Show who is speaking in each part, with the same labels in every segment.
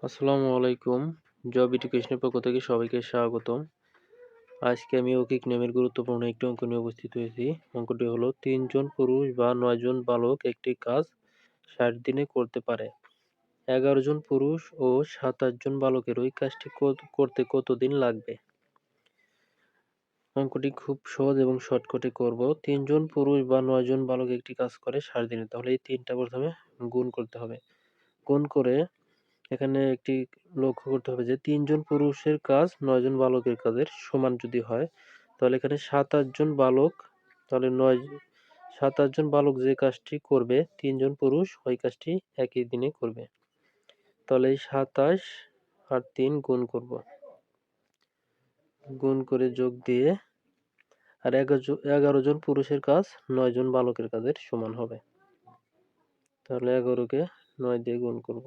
Speaker 1: আসসালামু আলাইকুম। জব এডুকেশনের পক্ষ থেকে সবাইকে স্বাগতম। আজকে আমি অৌকিক নিয়মের গুরুত্বপূর্ণ একটি অঙ্ক নিয়ে উপস্থিত হয়েছি। অঙ্কটি হলো ৩ জন পুরুষ বা ৯ জন বালক একটি কাজ ৬০ দিনে করতে পারে। ১১ জন পুরুষ ও ২৭ জন বালকের ওই কাজটি করতে কত দিন লাগবে? অঙ্কটি খুব সহজ এবং শর্টকাটে করব। ৩ জন পুরুষ বা ৯ জন বালক একটি কাজ করে ৬০ দিনে। তাহলে এই ৩টা প্রথমে গুণ করতে হবে। গুণ করে এখানে একটি লক্ষ্য করতে হবে যে ৩ জন পুরুষের কাজ ৯ জন বালকের কাজের সমান যদি হয়, তাহলে এখানে ২৭ জন বালক, তাহলে ২৭ জন বালক যে কাজটি করবে ৩ জন পুরুষ ওই কাজটি একই দিনে করবে। তাহলে এই ২৭ আর ৩ গুণ করব, গুণ করে যোগ দিয়ে আর ১১ জন পুরুষের কাজ ৯ জন বালকের কাজের সমান হবে। তাহলে ১১কে ৯ দিয়ে গুণ করব।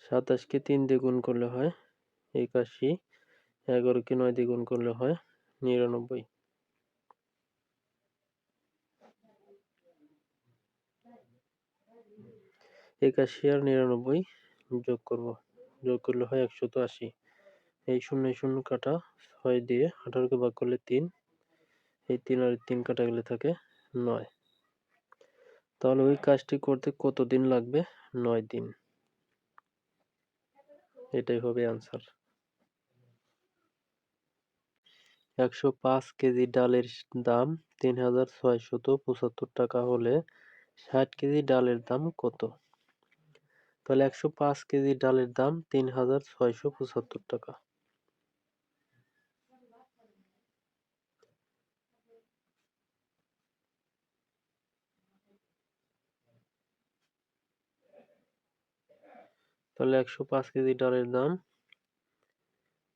Speaker 1: ২৭কে ৩ দিয়ে গুণ করলে হয় ৮১, ১১কে ৯ দিয়ে গুণ করলে হয় ৯৯। ৮১ আর ৯৯ যোগ করব, যোগ করলে হয় ১৮০। এই ০ কাটা, ৬ দিয়ে ১৮কে ভাগ করলে ৩, এই ৩ আর ৩ কাটা গেলে থাকে ৯। তাহলে ওই কাজটি করতে কত দিন লাগবে? ৯ দিন। এটাই হবে অ্যান্সার। ১০৫ কেজি ডালের দাম ৩,৬৭৫ টাকা হলে ৬০ কেজি ডালের দাম কত? তাহলে ১০৫ কেজি ডালের দাম ৩,৬৭৫ টাকা। তাহলে ১০৫ কেজি ডালের দাম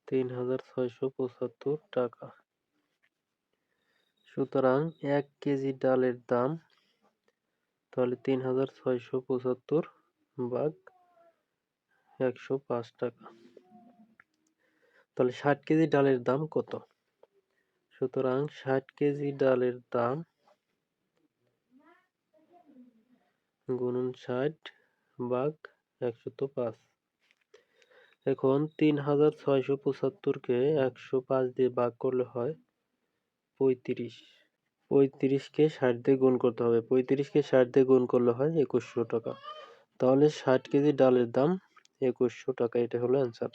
Speaker 1: ৩,৬৭৫ টাকা। সুতরাং ১ কেজি ডালের দাম, তাহলে ৩,৬৭৫ ভাগ ১০৫ টাকা। তাহলে ৬০ কেজি ডালের দাম কত? সুতরাং ৬০ কেজি ডালের দাম গুণন ৬০ ভাগ ১০৫। এখন ৩,৬৭৫কে ১০৫ দিয়ে ভাগ করলে হয় ৩৫। ৩৫কে ৬০ দিয়ে গুণ করতে হবে। ৩৫কে ৬০ দিয়ে গুণ করলে হয় ২১০০ টাকা। তাহলে ৬০ কেজি ডালের দাম ২১০০ টাকা। এটা হলো অ্যান্সার।